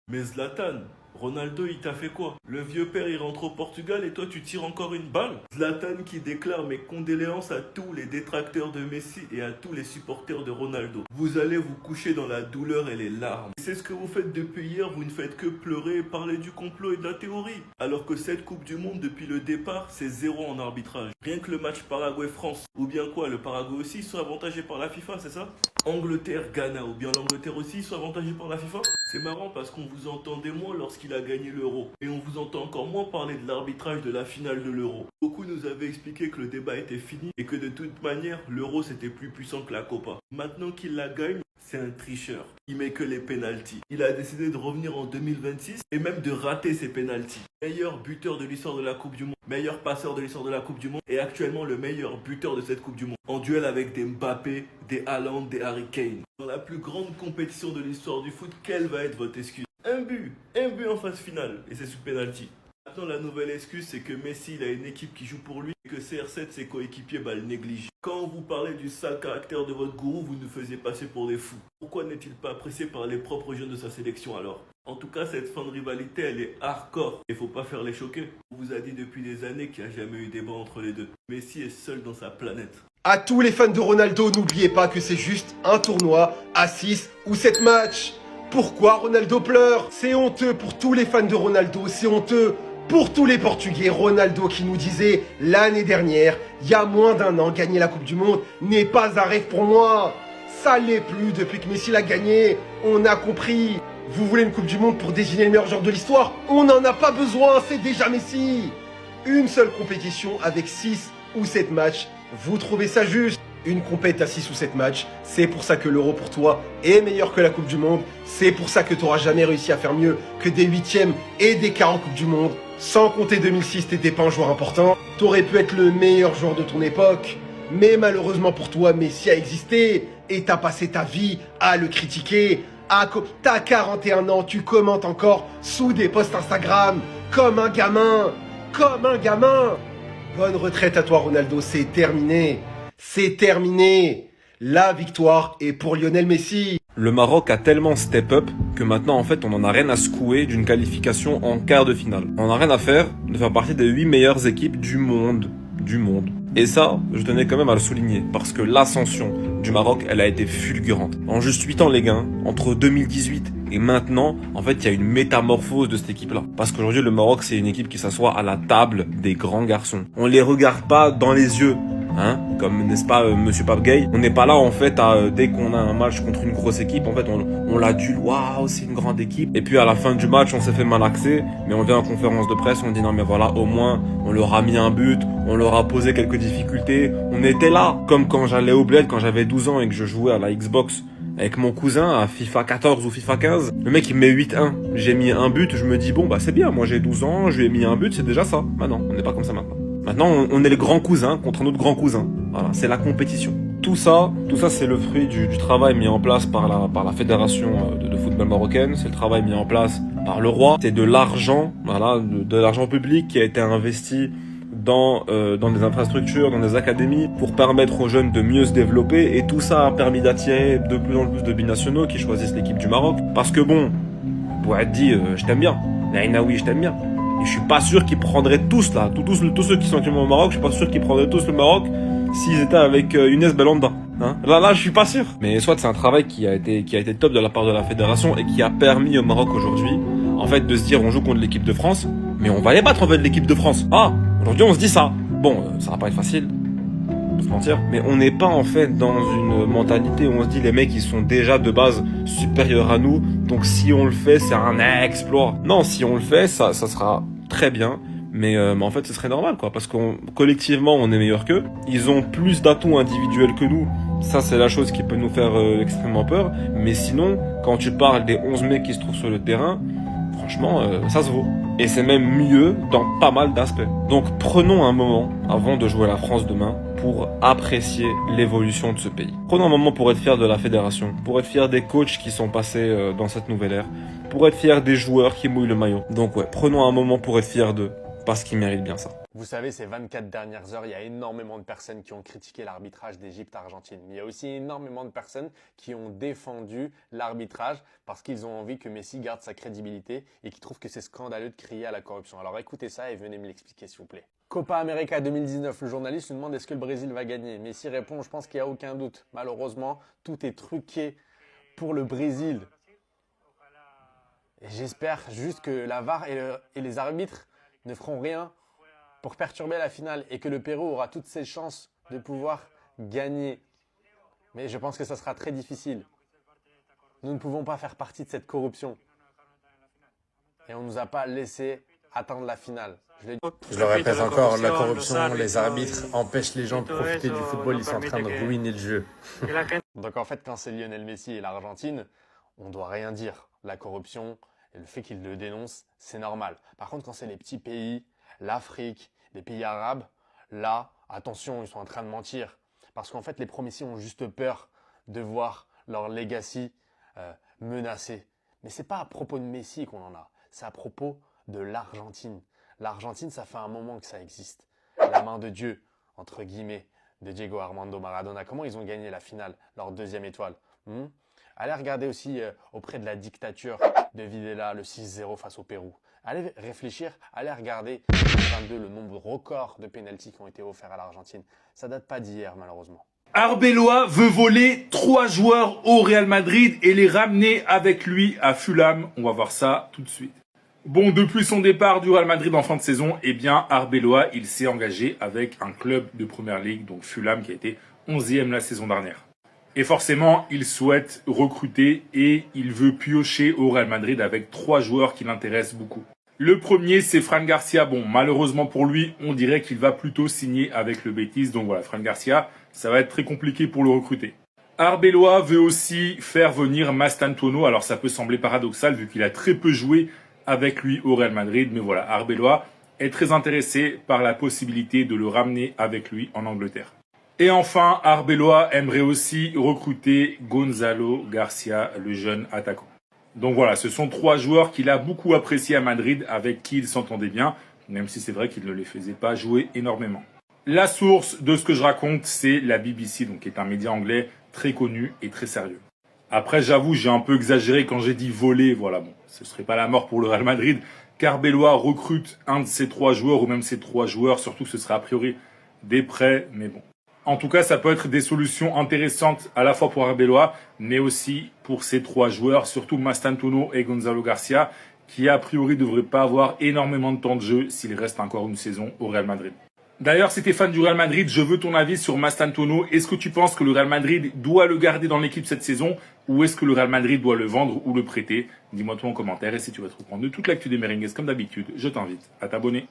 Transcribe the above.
Mais Zlatan, Ronaldo il t'a fait quoi? Le vieux père il rentre au Portugal et toi tu tires encore une balle? Zlatan qui déclare mes condoléances à tous les détracteurs de Messi et à tous les supporters de Ronaldo. Vous allez vous coucher dans la douleur et les larmes. C'est ce que vous faites depuis hier, vous ne faites que pleurer et parler du complot et de la théorie. Alors que cette Coupe du Monde depuis le départ, c'est 0 en arbitrage. Rien que le match Paraguay-France, ou bien quoi, le Paraguay aussi, ils sont avantagés par la FIFA, c'est ça? Angleterre-Ghana, ou bien l'Angleterre aussi, ils sont avantagés par la FIFA? C'est marrant parce qu'on vous entendait moins lorsqu'il a gagné l'Euro. Et on vous entend encore moins parler de l'arbitrage de la finale de l'Euro. Beaucoup nous avaient expliqué que le débat était fini et que de toute manière, l'Euro c'était plus puissant que la Copa. Maintenant qu'il la gagne, c'est un tricheur. Il met que les pénaltys. Il a décidé de revenir en 2026 et même de rater ses pénaltys. Meilleur buteur de l'histoire de la Coupe du Monde, meilleur passeur de l'histoire de la Coupe du Monde et actuellement le meilleur buteur de cette Coupe du Monde. En duel avec des Mbappé, des Haaland, des Harry Kane. Dans la plus grande compétition de l'histoire du foot, quelle va être votre excuse? Un but en phase finale et c'est sous pénalty. Maintenant, la nouvelle excuse, c'est que Messi il a une équipe qui joue pour lui et que CR7, ses coéquipiers, le négligent. Quand vous parlez du sale caractère de votre gourou, vous nous faisiez passer pour des fous. Pourquoi n'est-il pas apprécié par les propres jeunes de sa sélection alors? En tout cas, cette fin de rivalité, elle est hardcore. Il faut pas faire les choquer. On vous a dit depuis des années qu'il n'y a jamais eu débat entre les deux. Messi est seul dans sa planète. À tous les fans de Ronaldo, n'oubliez pas que c'est juste un tournoi à 6 ou 7 matchs. Pourquoi Ronaldo pleure? C'est honteux pour tous les fans de Ronaldo, c'est honteux pour tous les Portugais. Ronaldo qui nous disait l'année dernière, il y a moins d'un an, gagner la Coupe du Monde n'est pas un rêve pour moi. Ça l'est plus depuis que Messi l'a gagné, on a compris. Vous voulez une Coupe du Monde pour désigner le meilleur joueur de l'histoire? On n'en a pas besoin, c'est déjà Messi. Une seule compétition avec 6 ou 7 matchs, vous trouvez ça juste? Une compète à 6 ou 7 matchs, c'est pour ça que l'Euro pour toi est meilleur que la Coupe du Monde. C'est pour ça que tu n'auras jamais réussi à faire mieux que des 8e et des quarts en Coupe du Monde. Sans compter 2006, t'étais pas un joueur important. T'aurais pu être le meilleur joueur de ton époque. Mais malheureusement pour toi, Messi a existé. Et t'as passé ta vie à le critiquer. T'as 41 ans, tu commentes encore sous des posts Instagram. Comme un gamin. Comme un gamin. Bonne retraite à toi Ronaldo, c'est terminé. C'est terminé. La victoire est pour Lionel Messi. Le Maroc a tellement step up que maintenant en fait on en a rien à secouer d'une qualification en quart de finale. On a rien à faire de faire partie des 8 meilleures équipes du monde. Et ça, je tenais quand même à le souligner parce que l'ascension du Maroc, elle a été fulgurante. En juste 8 ans les gars, entre 2018 et maintenant, en fait, il y a une métamorphose de cette équipe-là. Parce qu'aujourd'hui, le Maroc, c'est une équipe qui s'assoit à la table des grands garçons. On les regarde pas dans les yeux. Hein, comme n'est-ce pas Monsieur Pape Gay. On n'est pas là en fait dès qu'on a un match contre une grosse équipe, en fait on l'adule, waouh c'est une grande équipe. Et puis à la fin du match on s'est fait malaxer, mais on vient en conférence de presse, on dit non mais voilà au moins on leur a mis un but, on leur a posé quelques difficultés, on était là. Comme quand j'allais au bled quand j'avais 12 ans et que je jouais à la Xbox avec mon cousin à FIFA 14 ou FIFA 15, le mec il me met 8-1, j'ai mis un but, je me dis bon bah c'est bien, moi j'ai 12 ans, je lui ai mis un but, c'est déjà ça. Bah non, on n'est pas comme ça maintenant. Maintenant, on est les grands cousins contre un autre grand cousin. Voilà, c'est la compétition. Tout ça, c'est le fruit du travail mis en place par la fédération de football marocaine. C'est le travail mis en place par le roi. C'est de l'argent, voilà, de l'argent public qui a été investi dans des infrastructures, dans des académies pour permettre aux jeunes de mieux se développer. Et tout ça a permis d'attirer de plus en plus de binationaux qui choisissent l'équipe du Maroc. Parce que bon, Bouad dit, je t'aime bien. Naïnaoui, je t'aime bien. Et je suis pas sûr qu'ils prendraient tous là, tous ceux qui sont actuellement au Maroc, je suis pas sûr qu'ils prendraient tous le Maroc s'ils étaient avec Younes Belhanda. Hein, là, je suis pas sûr. Mais soit c'est un travail qui a été top de la part de la fédération et qui a permis au Maroc aujourd'hui, en fait, de se dire on joue contre l'équipe de France, mais on va les battre en fait l'équipe de France. Ah, aujourd'hui on se dit ça. Bon, ça va pas être facile. Se mentir, mais on n'est pas en fait dans une mentalité où on se dit les mecs ils sont déjà de base supérieurs à nous, donc si on le fait c'est un exploit. Non, si on le fait ça sera très bien, mais en fait ce serait normal quoi, parce qu'on collectivement on est meilleur qu'eux, ils ont plus d'atouts individuels que nous, ça c'est la chose qui peut nous faire extrêmement peur, mais sinon quand tu parles des 11 mecs qui se trouvent sur le terrain, franchement ça se vaut. Et c'est même mieux dans pas mal d'aspects. Donc prenons un moment avant de jouer la France demain pour apprécier l'évolution de ce pays. Prenons un moment pour être fiers de la fédération, pour être fiers des coachs qui sont passés dans cette nouvelle ère, pour être fiers des joueurs qui mouillent le maillot. Donc ouais, prenons un moment pour être fiers d'eux, parce qu'ils méritent bien ça. Vous savez, ces 24 dernières heures, il y a énormément de personnes qui ont critiqué l'arbitrage d'Égypte-Argentine. Mais il y a aussi énormément de personnes qui ont défendu l'arbitrage parce qu'ils ont envie que Messi garde sa crédibilité et qui trouvent que c'est scandaleux de crier à la corruption. Alors écoutez ça et venez me l'expliquer s'il vous plaît. Copa América 2019, le journaliste lui demande est-ce que le Brésil va gagner. Messi répond, je pense qu'il n'y a aucun doute. Malheureusement, tout est truqué pour le Brésil. Et j'espère juste que la VAR et les arbitres ne feront rien pour perturber la finale et que le Pérou aura toutes ses chances de pouvoir gagner. Mais je pense que ça sera très difficile. Nous ne pouvons pas faire partie de cette corruption. Et on ne nous a pas laissé atteindre la finale. Je le répète encore, la corruption, les arbitres empêchent les gens de profiter du football, ils sont en train de ruiner le jeu. Donc en fait, quand c'est Lionel Messi et l'Argentine, on ne doit rien dire. La corruption et le fait qu'ils le dénoncent, c'est normal. Par contre, quand c'est les petits pays, l'Afrique, les pays arabes, là, attention, ils sont en train de mentir. Parce qu'en fait, les Messi ont juste peur de voir leur legacy menacé. Mais ce n'est pas à propos de Messi qu'on en a, c'est à propos de l'Argentine. L'Argentine, ça fait un moment que ça existe. La main de Dieu, entre guillemets, de Diego Armando Maradona. Comment ils ont gagné la finale, leur deuxième étoile? Allez regarder aussi auprès de la dictature de Videla, le 6-0 face au Pérou. Allez réfléchir, allez regarder en 2022 le nombre record de pénaltys qui ont été offerts à l'Argentine. Ça date pas d'hier malheureusement. Arbeloa veut voler 3 joueurs au Real Madrid et les ramener avec lui à Fulham. On va voir ça tout de suite. Bon, depuis son départ du Real Madrid en fin de saison, eh bien, Arbeloa, il s'est engagé avec un club de Première Ligue, donc Fulham, qui a été 11e la saison dernière. Et forcément, il souhaite recruter et il veut piocher au Real Madrid avec 3 joueurs qui l'intéressent beaucoup. Le premier, c'est Fran Garcia. Bon, malheureusement pour lui, on dirait qu'il va plutôt signer avec le Betis. Donc voilà, Fran Garcia, ça va être très compliqué pour le recruter. Arbeloa veut aussi faire venir Mastantuono. Alors ça peut sembler paradoxal vu qu'il a très peu joué avec lui au Real Madrid. Mais voilà, Arbeloa est très intéressé par la possibilité de le ramener avec lui en Angleterre. Et enfin, Arbeloa aimerait aussi recruter Gonzalo Garcia, le jeune attaquant. Donc voilà, ce sont 3 joueurs qu'il a beaucoup appréciés à Madrid, avec qui il s'entendait bien, même si c'est vrai qu'il ne les faisait pas jouer énormément. La source de ce que je raconte, c'est la BBC, donc qui est un média anglais très connu et très sérieux. Après, j'avoue, j'ai un peu exagéré quand j'ai dit voler, voilà, bon, ce serait pas la mort pour le Real Madrid, qu'Arbeloa recrute un de ces 3 joueurs, ou même ces 3 joueurs, surtout que ce sera a priori des prêts, mais bon. En tout cas, ça peut être des solutions intéressantes à la fois pour Arbeloa, mais aussi pour ces 3 joueurs, surtout Mastantuono et Gonzalo Garcia, qui a priori ne devraient pas avoir énormément de temps de jeu s'il reste encore une saison au Real Madrid. D'ailleurs, si tu es fan du Real Madrid, je veux ton avis sur Mastantuono. Est-ce que tu penses que le Real Madrid doit le garder dans l'équipe cette saison, ou est-ce que le Real Madrid doit le vendre ou le prêter? Dis-moi toi en commentaire, et si tu veux te reprendre de toute l'actu des Merengues comme d'habitude, je t'invite à t'abonner.